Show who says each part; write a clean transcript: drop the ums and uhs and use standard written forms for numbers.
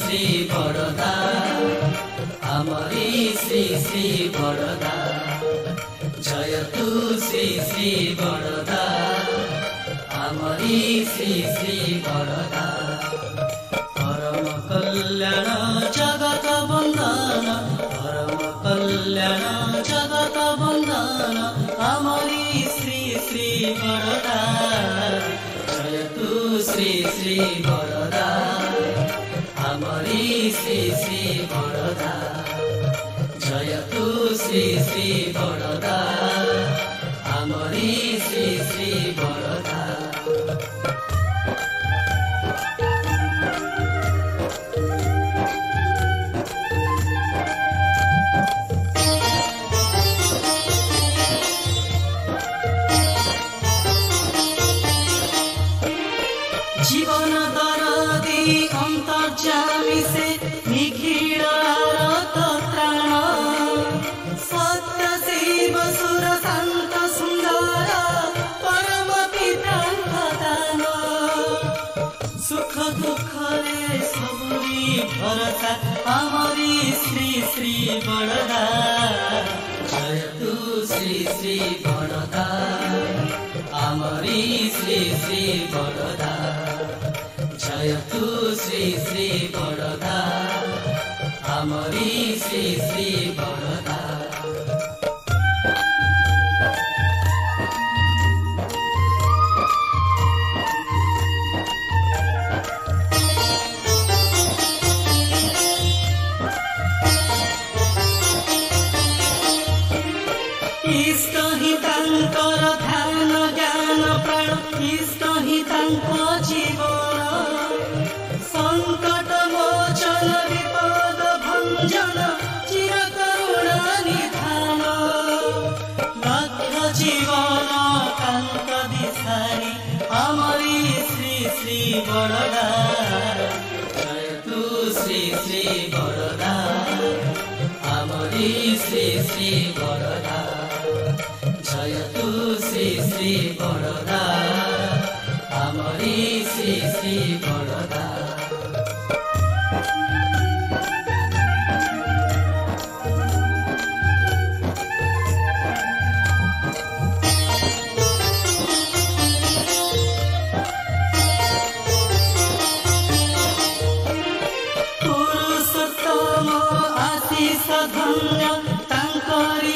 Speaker 1: श्री बड़दा आमरी श्री बड़दा जय तू श्री बड़दा आमरी श्री बड़दा परम कल्याण जगत बंदन परम कल्याण जगत बंदन आमरी श्री बड़दा जय तू श्री बड़दा आमरी श्री बड़दा जय तू श्री बड़दा आमरी श्री बड़दा जीवन दरदी अंतर्जामी से निखिल त्राण सत्य शिव सुर शांत सुंदर परम पिता दान सुख दुख रे सबरी भरसा आमरी श्री बड़दा जय तू श्री बड़दा आमरी श्री बड़दा जय तू श्री बड़दा आमरी श्री बड़दा इष्ट ही तांकर ध्यान ज्ञान प्राण इष्ट ही तांको जीवन संकट मोचन विपद भंजन चिर करुणा निधान लक्ष्य जीवन कांत दिशारी आमरी श्री बड़दा जय तू श्री बड़दा आमरी श्री बड़दा जय तू श्री बड़दा आमरी श्री बड़दा पुरुषोत्तम आशीष धन्य तांकरी